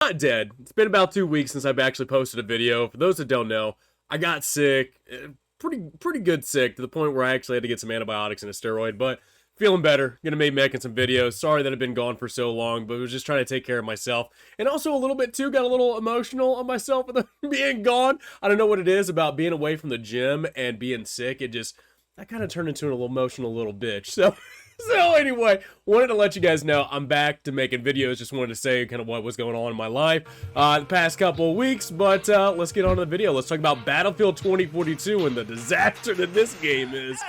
Not dead. It's been about 2 weeks since I've actually posted a video. For those that don't know, I got sick, pretty good sick, to the point where I actually had to get some antibiotics and a steroid, but feeling better. Gonna be making some videos. Sorry that I've been gone for so long, but was just trying to take care of myself. And also a little bit too, got a little emotional on myself with being gone. I don't know what it is about being away from the gym and being sick. I kind of turned into an emotional little bitch. So anyway, wanted to let you guys know I'm back to making videos. Just wanted to say kind of what was going on in my life the past couple of weeks. But let's get on to the video. Let's talk about Battlefield 2042 and the disaster that this game is.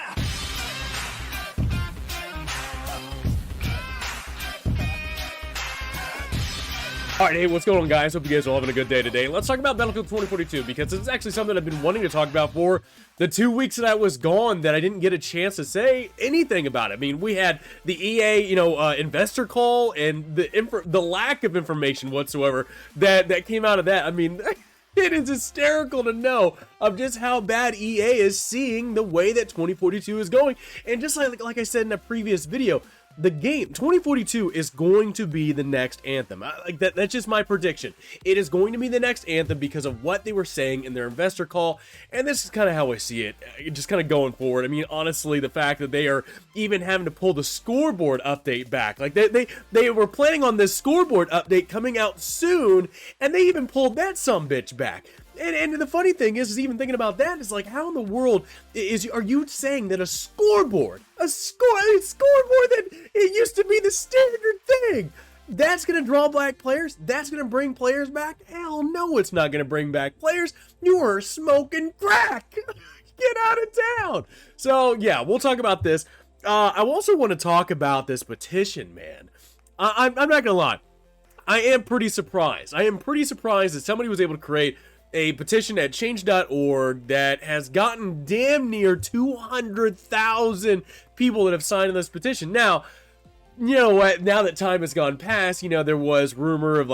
Alright, hey, what's going on, guys? Hope you guys are all having a good day today. Let's talk about Battlefield 2042, because it's actually something I've been wanting to talk about for the 2 weeks that I was gone, that I didn't get a chance to say anything about it. I mean, we had the EA, investor call, and the lack of information whatsoever that came out of that. I mean, it is hysterical to know of just how bad EA is seeing the way that 2042 is going. And just like I said in a previous video, the game 2042 is going to be the next Anthem. That's just my prediction. It is going to be the next Anthem because of what they were saying in their investor call, and this is kind of how I see it, just kind of going forward. I mean, honestly, the fact that they are even having to pull the scoreboard update back, like they were planning on this scoreboard update coming out soon, and they even pulled that sumbitch back. And the funny thing is even thinking about that is like, how in the world are you saying that a scoreboard that it used to be the standard thing, that's gonna draw black players? That's gonna bring players back? Hell no, it's not gonna bring back players. You are smoking crack. Get out of town. So yeah, we'll talk about this. I also want to talk about this petition, man. I'm not gonna lie, I am pretty surprised. I am pretty surprised that somebody was able to create a petition at change.org that has gotten damn near 200,000 people that have signed this petition. Now, you know what, now that time has gone past, there was rumor of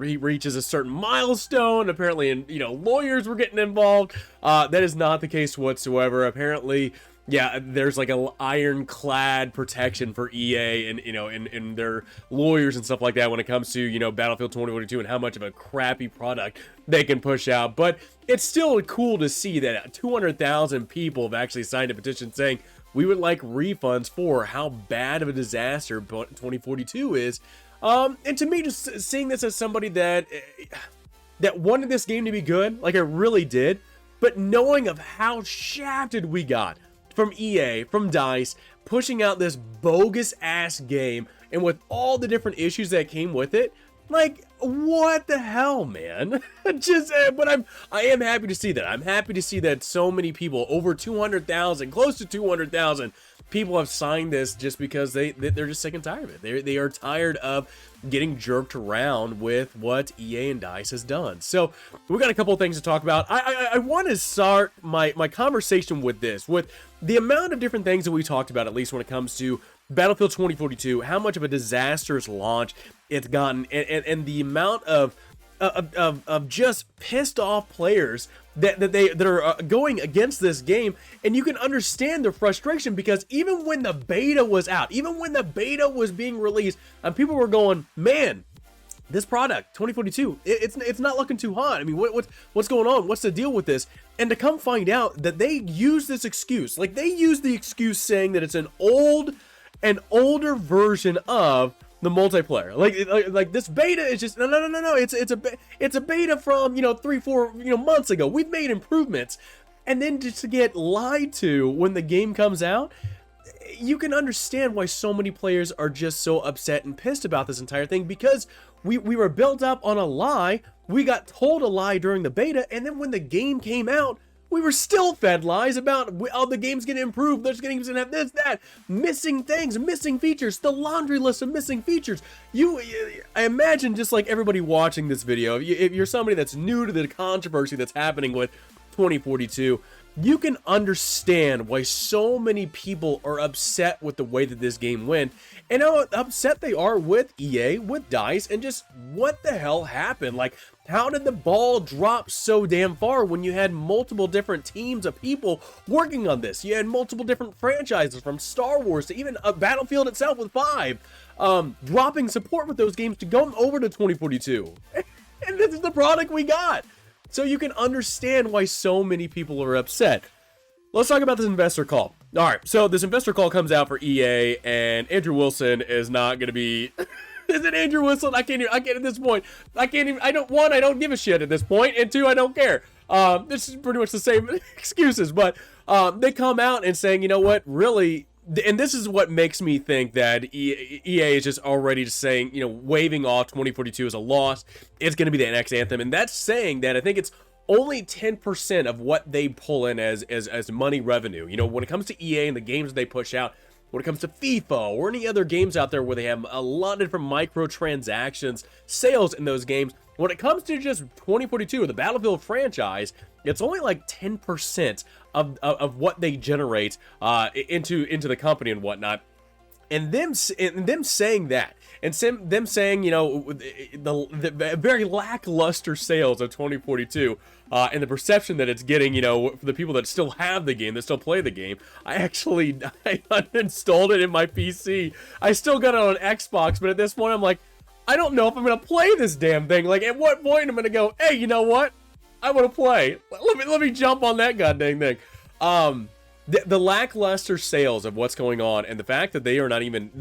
he reaches a certain milestone, apparently, and lawyers were getting involved. That is not the case whatsoever. Apparently, yeah, there's like an ironclad protection for EA and their lawyers and stuff like that when it comes to, Battlefield 2042 and how much of a crappy product they can push out. But it's still cool to see that 200,000 people have actually signed a petition saying we would like refunds for how bad of a disaster 2042 is. And to me, just seeing this as somebody that wanted this game to be good, like I really did, but knowing of how shafted we got from EA, from DICE, pushing out this bogus ass game, and with all the different issues that came with it, like, what the hell, man? But I am happy to see that. I'm happy to see that so many people, over 200,000, close to 200,000 people have signed this, just because they're just sick and tired of it. They are tired of getting jerked around with what EA and DICE has done. So we got a couple of things to talk about. I want to start my conversation with this, with the amount of different things that we talked about, at least when it comes to Battlefield 2042, how much of a disastrous launch it's gotten, and the amount of just pissed off players that are going against this game. And you can understand their frustration, because even when the beta was out, even when the beta was being released, and people were going, man, this product 2042, it's not looking too hot. I mean, what's going on? What's the deal with this? And to come find out that they use this excuse, like they use the excuse saying that it's an older version of the multiplayer. Like this beta is just no. It's a beta from 3-4 months ago. We've made improvements, and then just to get lied to when the game comes out, you can understand why so many players are just so upset and pissed about this entire thing, because we were built up on a lie. We got told a lie during the beta, and then when the game came out, we were still fed lies about, oh, the game's gonna improve, there's gonna have this, that, missing things, missing features, the laundry list of missing features. I imagine, just like everybody watching this video, if you're somebody that's new to the controversy that's happening with 2042, you can understand why so many people are upset with the way that this game went, and how upset they are with EA, with DICE, and just what the hell happened. Like, how did the ball drop so damn far when you had multiple different teams of people working on this? You had multiple different franchises, from Star Wars to even Battlefield itself with 5, dropping support with those games to go over to 2042. And this is the product we got. So you can understand why so many people are upset. Let's talk about this investor call. All right, so this investor call comes out for EA, and Andrew Wilson is not going to be... Is it Andrew Wilson? I can't at this point. I don't give a shit at this point, and two, I don't care. This is pretty much the same excuses, but they come out and saying, you know what, really, and this is what makes me think that EA is just already just saying, you know, waving off 2042 as a loss. It's going to be the next Anthem, and that's saying that I think it's only 10% of what they pull in as money revenue. You know, when it comes to EA and the games they push out, when it comes to FIFA or any other games out there where they have a lot of different microtransactions, sales in those games, when it comes to just 2042, the Battlefield franchise, it's only like 10% of what they generate into the company and whatnot. And them saying that, and them saying, you know, the very lackluster sales of 2042, and the perception that it's getting, you know, for the people that still have the game, that still play the game. I uninstalled it in my PC. I still got it on Xbox, but at this point, I'm like, I don't know if I'm gonna play this damn thing. Like, at what point I'm gonna go, hey, you know what? I want to play. Let me jump on that goddamn thing. The lackluster sales of what's going on, and the fact that they're not even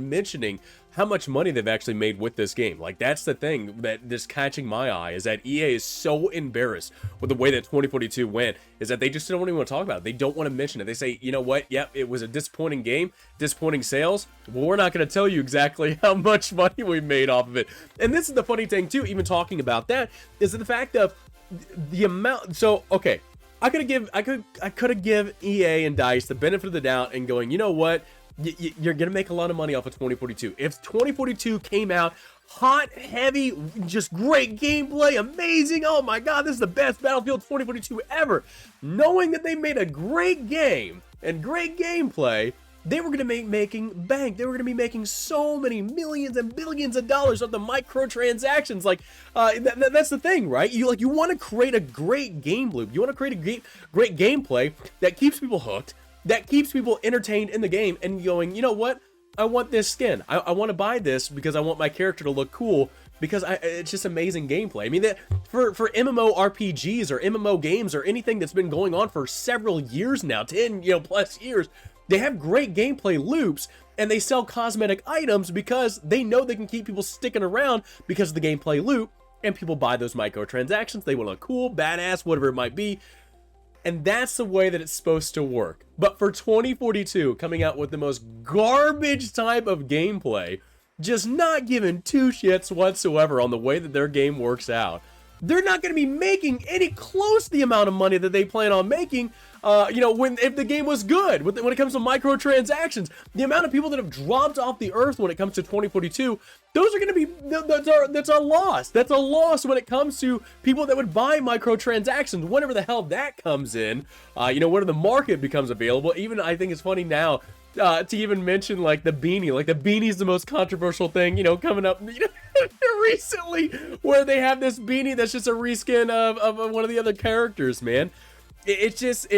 mentioning how much money they've actually made with this game. Like, that's the thing that is catching my eye, is that EA is so embarrassed with the way that 2042 went, is that they just don't even want to talk about it. They don't want to mention it. They say, you know what, yep, it was a disappointing game, disappointing sales. Well, we're not going to tell you exactly how much money we made off of it. And this is the funny thing too, even talking about that, is the fact of the amount. So, okay, I could have given EA and DICE the benefit of the doubt and going, you know what, you're gonna make a lot of money off of 2042. If 2042 came out hot, heavy, just great gameplay, amazing, oh my god, this is the best Battlefield 2042 ever, knowing that they made a great game and great gameplay, they were going to be making bank. They were going to be making so many millions and billions of dollars off the microtransactions. Like, that's the thing, right? You want to create a great game loop. You want to create a great gameplay that keeps people hooked, that keeps people entertained in the game, and going, you know what? I want this skin. I want to buy this because I want my character to look cool, because it's just amazing gameplay. I mean, that for MMORPGs or MMO games or anything that's been going on for several years now, 10 plus years, they have great gameplay loops, and they sell cosmetic items because they know they can keep people sticking around because of the gameplay loop, and people buy those microtransactions. They want to look cool, badass, whatever it might be, and that's the way that it's supposed to work. But for 2042, coming out with the most garbage type of gameplay, just not giving two shits whatsoever on the way that their game works out, they're not going to be making any close to the amount of money that they plan on making, if the game was good. When it comes to microtransactions, the amount of people that have dropped off the earth when it comes to 2042, those are going to be, that's a loss. That's a loss when it comes to people that would buy microtransactions, whenever the hell that comes in, whenever the market becomes available. Even, I think it's funny now, to even mention, like, the beanie. Like, the beanie's the most controversial thing, coming up, recently, where they have this beanie that's just a reskin of one of the other characters, man. It's just,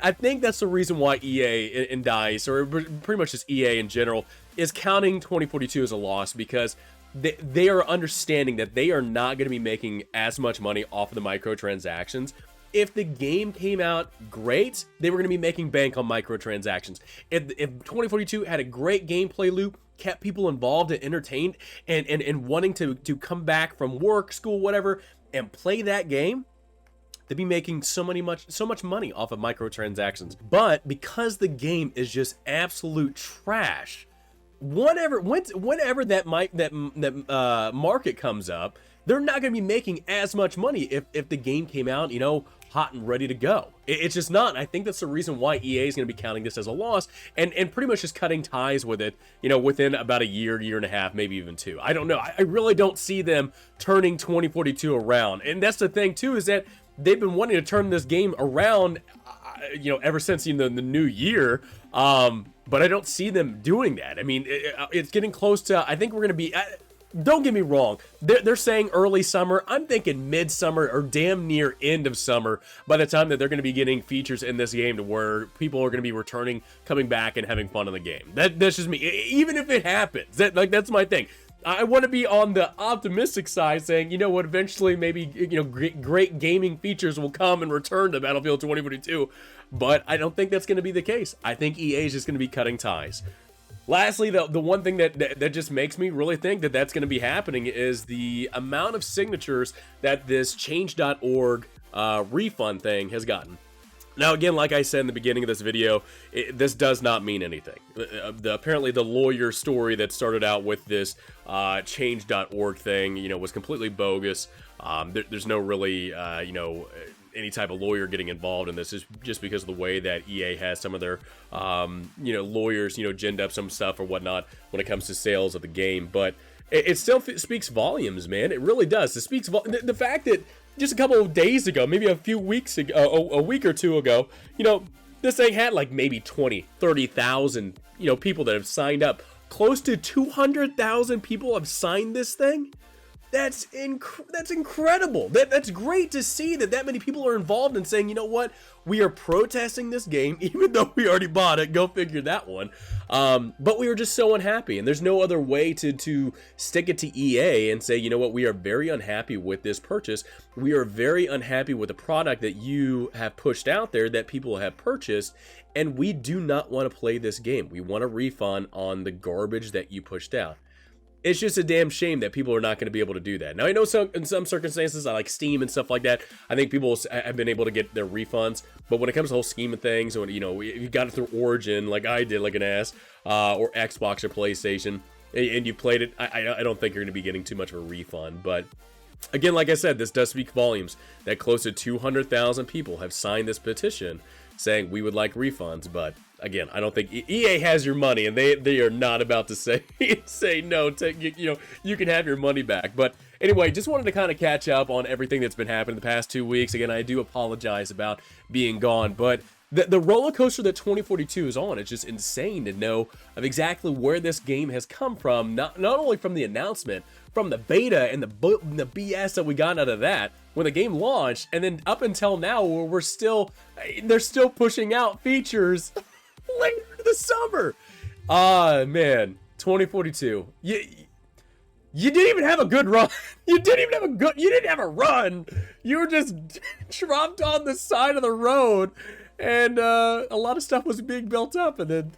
I think that's the reason why EA and DICE, or pretty much just EA in general, is counting 2042 as a loss, because they are understanding that they are not going to be making as much money off of the microtransactions. If the game came out great, they were going to be making bank on microtransactions. If 2042 had a great gameplay loop, kept people involved and entertained, and wanting to come back from work, school, whatever, and play that game, they'd be making so much money off of microtransactions. But because the game is just absolute trash, whenever that market comes up, they're not going to be making as much money if the game came out, hot and ready to go. It's just not. I think that's the reason why EA is going to be counting this as a loss, and pretty much just cutting ties with it, within about a year and a half, maybe even two. I don't know. I really don't see them turning 2042 around. And that's the thing too, is that they've been wanting to turn this game around, ever since the new year. But I don't see them doing that. I mean, it's getting close to, I think we're going to be, don't get me wrong, they're saying early summer. I'm thinking midsummer or damn near end of summer by the time that they're going to be getting features in this game to where people are going to be returning, coming back, and having fun in the game. That's just me. Even if it happens, that's my thing. I want to be on the optimistic side, saying, you know what, eventually maybe, you know, great gaming features will come and return to Battlefield 2042, but I don't think that's going to be the case. I think EA is just going to be cutting ties. Lastly, the one thing that just makes me really think that that's going to be happening is the amount of signatures that this change.org refund thing has gotten. Now, again, like I said in the beginning of this video, this does not mean anything. Apparently, the lawyer story that started out with this change.org thing, you know, was completely bogus. There's no really, you know, any type of lawyer getting involved in this. Is just because of the way that EA has some of their, you know, lawyers, you know, ginned up some stuff or whatnot when it comes to sales of the game. But it still speaks volumes, man. It really does. It speaks the fact that just a couple of days ago, maybe a few weeks ago, a week or two ago, you know, this thing had like maybe 20, 30,000, you know, people that have signed up. Close to 200,000 people have signed this thing. That's incredible. That's great to see that many people are involved in saying, you know what, we are protesting this game, even though we already bought it. Go figure that one. But we were just so unhappy, and there's no other way to stick it to EA and say, you know what, we are very unhappy with this purchase. We are very unhappy with the product that you have pushed out there that people have purchased, and we do not want to play this game. We want a refund on the garbage that you pushed out. It's just a damn shame that people are not going to be able to do that. Now, I know in some circumstances, like Steam and stuff like that, I think people have been able to get their refunds. But when it comes to the whole scheme of things, when, you know, you got it through Origin, like I did, like an ass, or Xbox or PlayStation, and you played it, I don't think you're going to be getting too much of a refund. But again, like I said, this does speak volumes that close to 200,000 people have signed this petition saying we would like refunds. But again, I don't think EA has your money, and they are not about to say no. You know, you can have your money back. But anyway, just wanted to kind of catch up on everything that's been happening the past 2 weeks. Again, I do apologize about being gone, but the roller coaster that 2042 is on, it's just insane to know of exactly where this game has come from. Not only from the announcement, from the beta and the BS that we got out of that when the game launched, and then up until now, where they're still pushing out features later this summer. Man, 2042. You didn't even have a good run. You didn't have a run. You were just dropped on the side of the road, and a lot of stuff was being built up, and then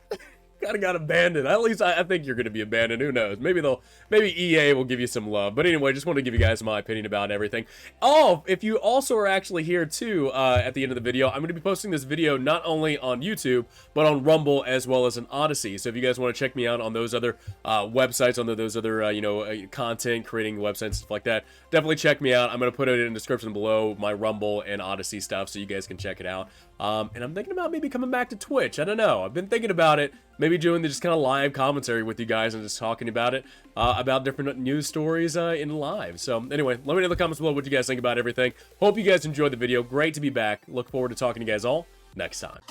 kind of got abandoned. At least I think you're going to be abandoned. Who knows? Maybe EA will give you some love. But anyway, just want to give you guys my opinion about everything. Oh, if you also are actually here too, at the end of the video, I'm going to be posting this video not only on YouTube, but on Rumble as well as on Odyssey. So if you guys want to check me out on those other websites, on those other, you know, content creating websites, stuff like that, definitely check me out. I'm going to put it in the description below, my Rumble and Odyssey stuff, so you guys can check it out. And I'm thinking about maybe coming back to Twitch. I don't know. I've been thinking about it. Maybe doing just kind of live commentary with you guys and just talking about it, about different news stories in live. So anyway, let me know in the comments below what you guys think about everything. Hope you guys enjoyed the video. Great to be back. Look forward to talking to you guys all next time.